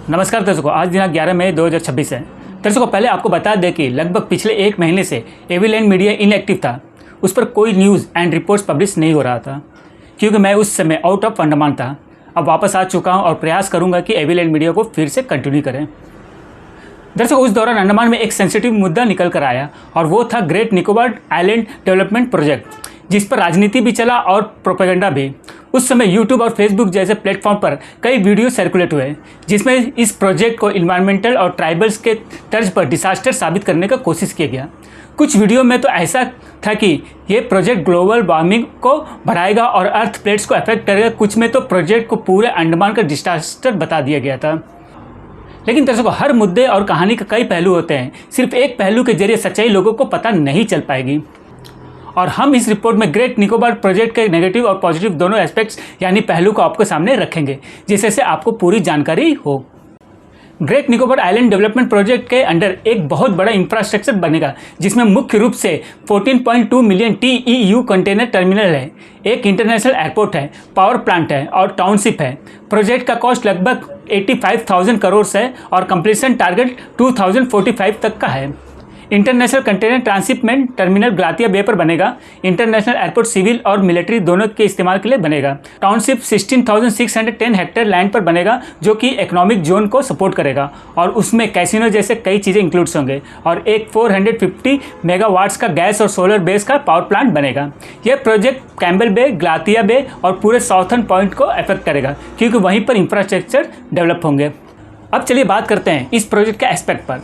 नमस्कार दर्शकों, आज दिनांक 11 मई 2026 है। दर्शकों, पहले आपको बता दें कि लगभग पिछले एक महीने से एविलैंड मीडिया इनएक्टिव था। उस पर कोई न्यूज़ एंड रिपोर्ट्स पब्लिश नहीं हो रहा था क्योंकि मैं उस समय आउट ऑफ अंडमान था। अब वापस आ चुका हूं और प्रयास करूंगा कि एविलैंड मीडिया को फिर से कंटिन्यू करें। दर्शकों, उस दौरान अंडमान में एक सेंसिटिव मुद्दा निकल कर आया और वो था great Nicobar island development project, जिस पर राजनीति भी चला और प्रोपेगेंडा भी। उस समय यूट्यूब और फेसबुक जैसे प्लेटफॉर्म पर कई वीडियो सर्कुलेट हुए जिसमें इस प्रोजेक्ट को इन्वायरमेंटल और ट्राइबल्स के तर्ज पर डिसास्टर साबित करने का कोशिश किया गया। कुछ वीडियो में तो ऐसा था कि ये प्रोजेक्ट ग्लोबल वार्मिंग को बढ़ाएगा और अर्थ प्लेट्स को अफेक्ट करेगा। कुछ में तो प्रोजेक्ट को पूरे अंडमान का डिसास्टर बता दिया गया था। लेकिन दर्शकों, हर मुद्दे और कहानी के कई पहलू होते हैं। सिर्फ एक पहलू के जरिए सच्चाई लोगों को पता नहीं चल पाएगी। और हम इस रिपोर्ट में ग्रेट निकोबार प्रोजेक्ट के नेगेटिव और पॉजिटिव दोनों एस्पेक्ट्स यानी पहलू को आपके सामने रखेंगे, जिससे आपको पूरी जानकारी हो। Great Nicobar island development project के अंडर एक बहुत बड़ा इंफ्रास्ट्रक्चर बनेगा, जिसमें मुख्य रूप से 14.2 मिलियन TEU कंटेनर टर्मिनल है, एक इंटरनेशनल एयरपोर्ट है, पावर प्लांट है और टाउनशिप है। प्रोजेक्ट का कॉस्ट लगभग 85,000 करोड़ है और कंप्लीशन टारगेट 2045 तक का है। International container transshipment terminal Galathea bay पर बनेगा। इंटरनेशनल एयरपोर्ट सिविल और मिलिट्री दोनों के इस्तेमाल के लिए बनेगा। टाउनशिप 16,610 हेक्टेयर लैंड पर बनेगा, जो कि इकोनॉमिक जोन को सपोर्ट करेगा और उसमें कैसीनो जैसे कई चीज़ें इंक्लूड्स होंगे और एक 450 मेगावाट्स का गैस और सोलर बेस का पावर प्लांट बनेगा। यह प्रोजेक्ट कैम्बल बे, गलातिया बे और पूरे साउथर्न पॉइंट को अफेक्ट करेगा क्योंकि वहीं पर इंफ्रास्ट्रक्चर डेवलप होंगे। अब चलिए बात करते हैं इस प्रोजेक्ट के एस्पेक्ट पर।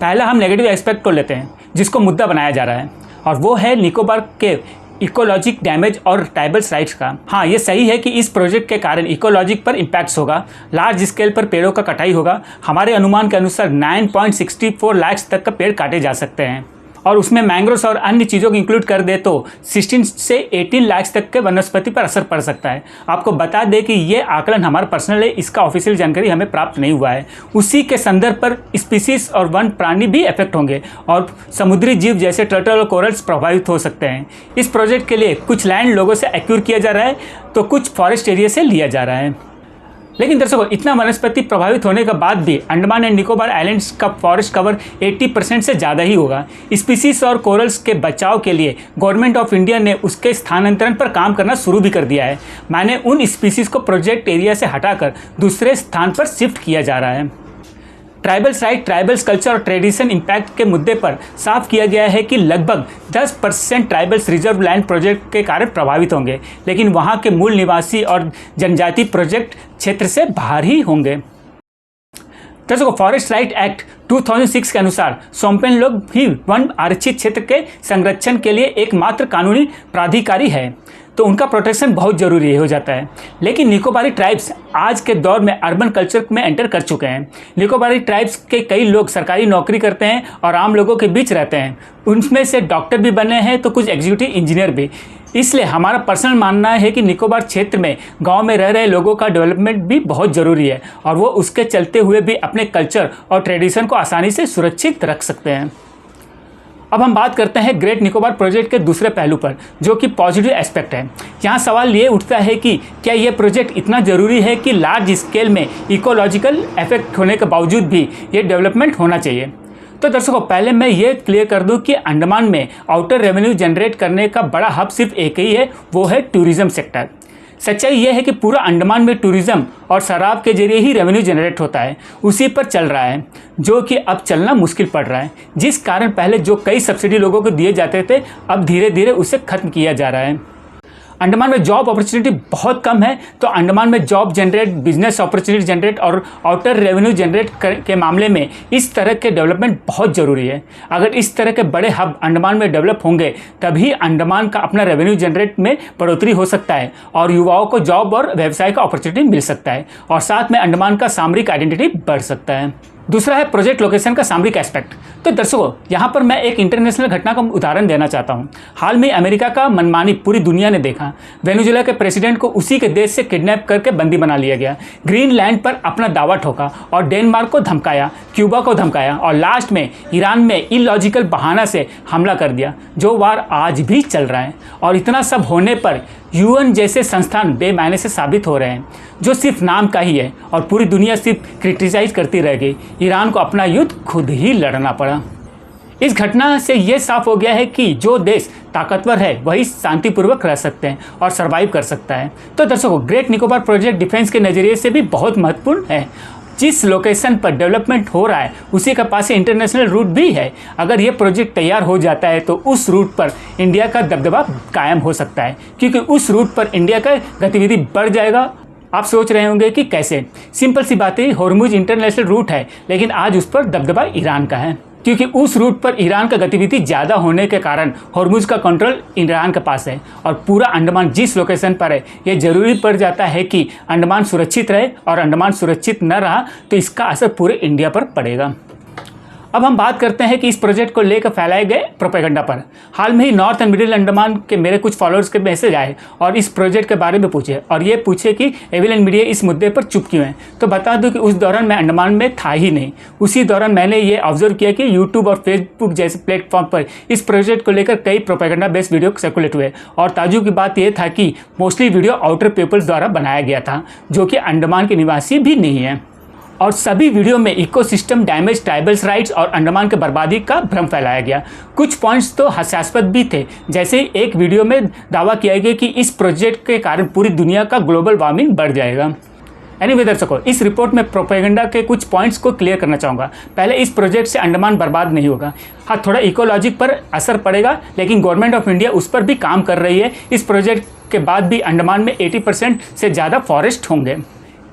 पहला हम नेगेटिव एस्पेक्ट को लेते हैं, जिसको मुद्दा बनाया जा रहा है, और वो है निकोबार के इकोलॉजिक डैमेज और ट्राइबल्स राइट्स का। हाँ, ये सही है कि इस प्रोजेक्ट के कारण इकोलॉजिक पर इम्पैक्ट्स होगा। लार्ज स्केल पर पेड़ों का कटाई होगा। हमारे अनुमान के अनुसार 9.64 लाख तक का पेड़ काटे जा सकते हैं और उसमें मैंग्रोव्स और अन्य चीज़ों को इंक्लूड कर दे तो 16 से 18 लाख तक के वनस्पति पर असर पड़ सकता है। आपको बता दें कि ये आकलन हमारा पर्सनल है, इसका ऑफिशियल जानकारी हमें प्राप्त नहीं हुआ है। उसी के संदर्भ पर स्पीसीज और वन प्राणी भी इफेक्ट होंगे और समुद्री जीव जैसे टर्टल और कोरल्स प्रभावित हो सकते हैं। इस प्रोजेक्ट के लिए कुछ लैंड लोगों से एक्यूर किया जा रहा है तो कुछ फॉरेस्ट एरिया से लिया जा रहा है। लेकिन दर्शकों, इतना वनस्पति प्रभावित होने के बाद भी अंडमान एंड निकोबार आइलैंड्स का फॉरेस्ट कवर 80% से ज़्यादा ही होगा। स्पीसीज और कोरल्स के बचाव के लिए गवर्नमेंट ऑफ इंडिया ने उसके स्थानांतरण पर काम करना शुरू भी कर दिया है। माने उन स्पीसीज को प्रोजेक्ट एरिया से हटाकर दूसरे स्थान पर शिफ्ट किया जा रहा है। ट्राइबल्स राइट, ट्राइबल्स कल्चर और ट्रेडिशन इम्पैक्ट के मुद्दे पर साफ किया गया है कि लगभग 10% ट्राइबल्स रिजर्व लैंड प्रोजेक्ट के कारण प्रभावित होंगे, लेकिन वहां के मूल निवासी और जनजाति प्रोजेक्ट क्षेत्र से बाहर ही होंगे। दर्शकों, फॉरेस्ट राइट एक्ट 2006 के अनुसार सोम्पेन लोग भी वन आरक्षित क्षेत्र के संरक्षण के लिए एकमात्र कानूनी प्राधिकारी है, तो उनका प्रोटेक्शन बहुत ज़रूरी हो जाता है। लेकिन निकोबारी ट्राइब्स आज के दौर में अर्बन कल्चर में एंटर कर चुके हैं। निकोबारी ट्राइब्स के कई लोग सरकारी नौकरी करते हैं और आम लोगों के बीच रहते हैं। उनमें से डॉक्टर भी बने हैं तो कुछ एग्जीक्यूटिव इंजीनियर भी। इसलिए हमारा पर्सनल मानना है कि निकोबार क्षेत्र में गांव में रह रहे लोगों का डेवलपमेंट भी बहुत ज़रूरी है और वो उसके चलते हुए भी अपने कल्चर और ट्रेडिशन को आसानी से सुरक्षित रख सकते हैं। अब हम बात करते हैं ग्रेट निकोबार प्रोजेक्ट के दूसरे पहलू पर, जो कि पॉजिटिव एस्पेक्ट है। यहाँ सवाल ये उठता है कि क्या ये प्रोजेक्ट इतना ज़रूरी है कि लार्ज स्केल में इकोलॉजिकल इफेक्ट होने के बावजूद भी ये डेवलपमेंट होना चाहिए। तो दर्शकों, पहले मैं ये क्लियर कर दूं कि अंडमान में आउटर रेवेन्यू जनरेट करने का बड़ा हब सिर्फ एक ही है, वो है टूरिज़्म सेक्टर। सच्चाई यह है कि पूरा अंडमान में टूरिज़्म और शराब के जरिए ही रेवेन्यू जनरेट होता है, उसी पर चल रहा है, जो कि अब चलना मुश्किल पड़ रहा है। जिस कारण पहले जो कई सब्सिडी लोगों को दिए जाते थे, अब धीरे धीरे उसे खत्म किया जा रहा है। अंडमान में जॉब अपॉर्चुनिटी बहुत कम है, तो अंडमान में job generate, business opportunity generate और आउटर रेवेन्यू जनरेट के मामले में इस तरह के डेवलपमेंट बहुत ज़रूरी है। अगर इस तरह के बड़े हब अंडमान में डेवलप होंगे तभी अंडमान का अपना रेवेन्यू जनरेट में बढ़ोतरी हो सकता है और युवाओं को जॉब और व्यवसाय का अपॉर्चुनिटी मिल सकता है और साथ में अंडमान का सामरिक आइडेंटिटी बढ़ सकता है। दूसरा है प्रोजेक्ट लोकेशन का सामरिक एस्पेक्ट। तो दर्शकों, यहाँ पर मैं एक इंटरनेशनल घटना का उदाहरण देना चाहता हूँ। हाल में अमेरिका का मनमानी पूरी दुनिया ने देखा। वेनेजुएला के प्रेसिडेंट को उसी के देश से किडनैप करके बंदी बना लिया गया, ग्रीनलैंड पर अपना दावा ठोका और डेनमार्क को धमकाया, क्यूबा को धमकाया और लास्ट में ईरान में इलॉजिकल बहाना से हमला कर दिया, जो वार आज भी चल रहा है। और इतना सब होने पर यूएन जैसे संस्थान बेमायने से साबित हो रहे हैं, जो सिर्फ नाम का ही है, और पूरी दुनिया सिर्फ क्रिटिसाइज करती रह गई। ईरान को अपना युद्ध खुद ही लड़ना पड़ा। इस घटना से ये साफ हो गया है कि जो देश ताकतवर है वही शांतिपूर्वक रह सकते हैं और सर्वाइव कर सकता है। तो दर्शकों, ग्रेट निकोबार प्रोजेक्ट डिफेंस के नज़रिए से भी बहुत महत्वपूर्ण है। जिस लोकेशन पर डेवलपमेंट हो रहा है उसी के पास इंटरनेशनल रूट भी है। अगर ये प्रोजेक्ट तैयार हो जाता है तो उस रूट पर इंडिया का दबदबा कायम हो सकता है, क्योंकि उस रूट पर इंडिया का गतिविधि बढ़ जाएगा। आप सोच रहे होंगे कि कैसे? सिंपल सी बात है, होर्मुज इंटरनेशनल रूट है, लेकिन आज उस पर दबदबा ईरान का है, क्योंकि उस रूट पर ईरान का गतिविधि ज़्यादा होने के कारण होर्मुज का कंट्रोल ईरान के पास है। और पूरा अंडमान जिस लोकेशन पर है, ये ज़रूरी पड़ जाता है कि अंडमान सुरक्षित रहे, और अंडमान सुरक्षित न रहा तो इसका असर पूरे इंडिया पर पड़ेगा। अब हम बात करते हैं कि इस प्रोजेक्ट को लेकर फैलाए गए प्रोपेगेंडा पर। हाल में ही नॉर्थ एंड मिडिल अंडमान के मेरे कुछ फॉलोअर्स के मैसेज आए और इस प्रोजेक्ट के बारे में पूछे, और ये पूछे कि एविल मीडिया इस मुद्दे पर चुप क्यों है। तो बता दूं कि उस दौरान मैं अंडमान में था ही नहीं। उसी दौरान मैंने ये ऑब्जर्व किया कि यूट्यूब और फेसबुक जैसे प्लेटफॉर्म पर इस प्रोजेक्ट को लेकर कई प्रोपेगेंडा बेस्ड वीडियो सर्कुलेट हुए, और ताजुब की बात यह था कि मोस्टली वीडियो आउटर पीपल्स द्वारा बनाया गया था, जो कि अंडमान के निवासी भी नहीं है। और सभी वीडियो में इकोसिस्टम डैमेज, ट्राइबल्स राइट्स और अंडमान के बर्बादी का भ्रम फैलाया गया। कुछ पॉइंट्स तो हास्यास्पद भी थे, जैसे एक वीडियो में दावा किया गया कि इस प्रोजेक्ट के कारण पूरी दुनिया का ग्लोबल वार्मिंग बढ़ जाएगा। एनीवे दर्शकों, इस रिपोर्ट में प्रोपेगेंडा के कुछ पॉइंट्स को क्लियर करना चाहूँगा। पहले, इस प्रोजेक्ट से अंडमान बर्बाद नहीं होगा। हाँ, थोड़ा इकोलॉजिक पर असर पड़ेगा, लेकिन गवर्नमेंट ऑफ इंडिया उस पर भी काम कर रही है। इस प्रोजेक्ट के बाद भी अंडमान में 80% से ज़्यादा फॉरेस्ट होंगे।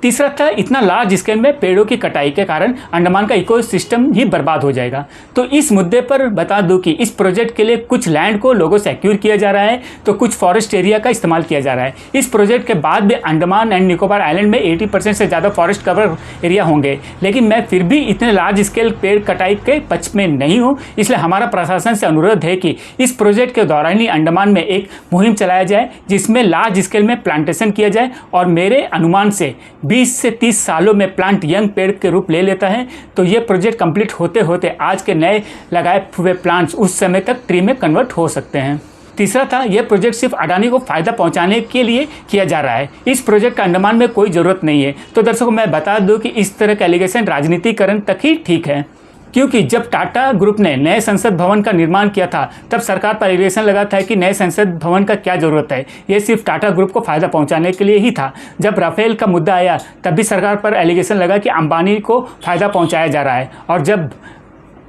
तीसरा था, इतना लार्ज स्केल में पेड़ों की कटाई के कारण अंडमान का इकोसिस्टम ही बर्बाद हो जाएगा। तो इस मुद्दे पर बता दूं कि इस प्रोजेक्ट के लिए कुछ लैंड को लोगों से एक्यूर किया जा रहा है, तो कुछ फॉरेस्ट एरिया का इस्तेमाल किया जा रहा है। इस प्रोजेक्ट के बाद भी अंडमान एंड निकोबार आइलैंड में 80% से ज़्यादा फॉरेस्ट कवर एरिया होंगे, लेकिन मैं फिर भी इतने लार्ज स्केल पेड़ कटाई के पक्ष में नहीं हूँ। इसलिए हमारा प्रशासन से अनुरोध है कि इस प्रोजेक्ट के दौरान ही अंडमान में एक मुहिम चलाया जाए, जिसमें लार्ज स्केल में प्लांटेशन किया जाए। और मेरे अनुमान से 20 से 30 सालों में प्लांट यंग पेड़ के रूप ले लेता है, तो ये प्रोजेक्ट कंप्लीट होते होते आज के नए लगाए हुए प्लांट्स उस समय तक ट्री में कन्वर्ट हो सकते हैं। तीसरा था, यह प्रोजेक्ट सिर्फ अडानी को फायदा पहुंचाने के लिए किया जा रहा है। इस प्रोजेक्ट का अंडमान में कोई ज़रूरत नहीं है। तो दर्शकों, मैं बता दूं कि इस तरह का एलिगेशन राजनीतिकरण तक ही ठीक है, क्योंकि जब टाटा ग्रुप ने नए संसद भवन का निर्माण किया था तब सरकार पर एलिगेशन लगा था कि नए संसद भवन का क्या ज़रूरत है, ये सिर्फ टाटा ग्रुप को फ़ायदा पहुंचाने के लिए ही था। जब राफेल का मुद्दा आया तब भी सरकार पर एलिगेशन लगा कि अंबानी को फ़ायदा पहुंचाया जा रहा है,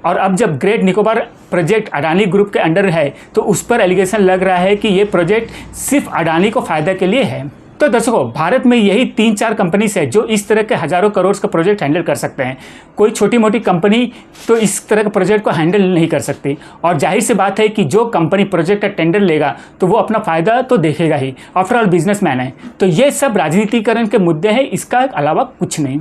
और अब जब great Nicobar project Adani group के अंडर है तो उस पर एलिगेशन लग रहा है कि ये प्रोजेक्ट सिर्फ अडानी को फ़ायदा के लिए है। तो दर्शकों, भारत में यही 3-4 कंपनीज है जो इस तरह के हज़ारों करोड़ का प्रोजेक्ट हैंडल कर सकते हैं। कोई छोटी मोटी कंपनी तो इस तरह के प्रोजेक्ट को हैंडल नहीं कर सकती। और जाहिर सी बात है कि जो कंपनी प्रोजेक्ट का टेंडर लेगा तो वो अपना फ़ायदा तो देखेगा ही, आफ्टर ऑल बिजनेसमैन है। तो ये सब राजनीतिकरण के मुद्दे हैं, इसका अलावा कुछ नहीं।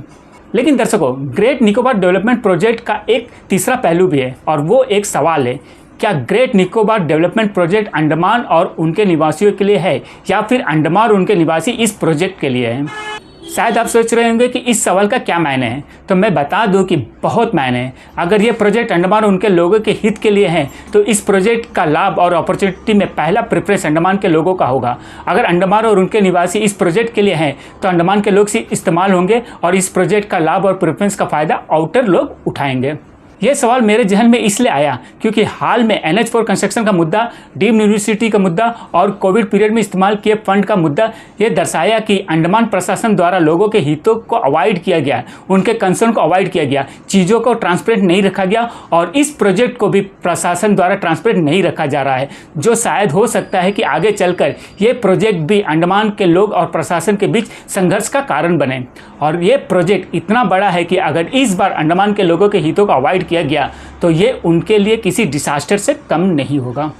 लेकिन दर्शकों, ग्रेट निकोबार डेवलपमेंट प्रोजेक्ट का एक तीसरा पहलू भी है, और वो एक सवाल है, क्या great Nicobar development project Andaman और उनके निवासियों के लिए है, या फिर अंडमान और उनके निवासी इस प्रोजेक्ट के लिए है? शायद आप सोच रहे होंगे कि इस सवाल का क्या मायने है। तो मैं बता दूं कि बहुत मायने हैं। अगर ये प्रोजेक्ट अंडमान और उनके लोगों के हित के लिए है तो इस प्रोजेक्ट का लाभ और अपॉर्चुनिटी में पहला प्रेफरेंस अंडमान के लोगों का होगा। अगर अंडमान और उनके निवासी इस प्रोजेक्ट के लिए हैं तो अंडमान के लोग से इस्तेमाल होंगे, और इस प्रोजेक्ट का लाभ और प्रेफरेंस का फ़ायदा आउटर लोग उठाएंगे। ये सवाल मेरे जहन में इसलिए आया क्योंकि हाल में NH4 कंस्ट्रक्शन का मुद्दा, डीम्ड यूनिवर्सिटी का मुद्दा और कोविड पीरियड में इस्तेमाल किए फंड का मुद्दा ये दर्शाया कि अंडमान प्रशासन द्वारा लोगों के हितों को अवॉइड किया गया, उनके कंसर्न को अवॉइड किया गया, चीज़ों को ट्रांसपेरेंट नहीं रखा गया, और इस प्रोजेक्ट को भी प्रशासन द्वारा ट्रांसपेरेंट नहीं रखा जा रहा है, जो शायद हो सकता है कि आगे चलकर ये प्रोजेक्ट भी अंडमान के लोग और प्रशासन के बीच संघर्ष का कारण बने। और ये प्रोजेक्ट इतना बड़ा है कि अगर इस बार अंडमान के लोगों के हितों को अवॉइड किया गया तो ये उनके लिए किसी डिसास्टर से कम नहीं होगा।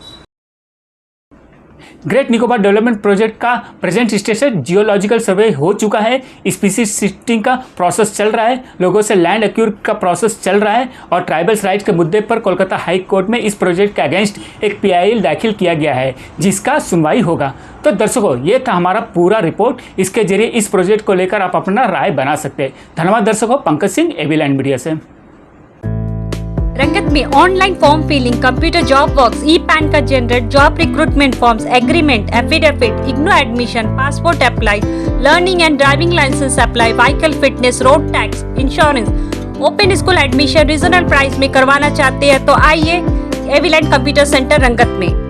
ग्रेट निकोबार डेवलपमेंट प्रोजेक्ट का प्रेजेंट स्टेटस जियोलॉजिकल सर्वे हो चुका है, स्पीसीज शिफ्टिंग का प्रोसेस चल रहा है, लोगों से लैंड एक्यूर का प्रोसेस चल रहा है और ट्राइबल्स राइट्स के मुद्दे पर कोलकाता हाई कोर्ट में इस प्रोजेक्ट के अगेंस्ट एक PIL दाखिल किया गया है जिसका सुनवाई होगा। तो दर्शकों, ये था हमारा पूरा रिपोर्ट। इसके जरिए इस प्रोजेक्ट को लेकर आप अपना राय बना सकते हैं। धन्यवाद दर्शकों। Pankaj Singh, AB land media से। रंगत में online form filling, computer job works, e PAN का generate, job recruitment forms, agreement, affidavit, IGNOU admission, passport apply, learning and driving licence apply, vehicle fitness, road tax, insurance, open school admission regional price में करवाना चाहते हैं तो आइए AB land computer centre रंगत में।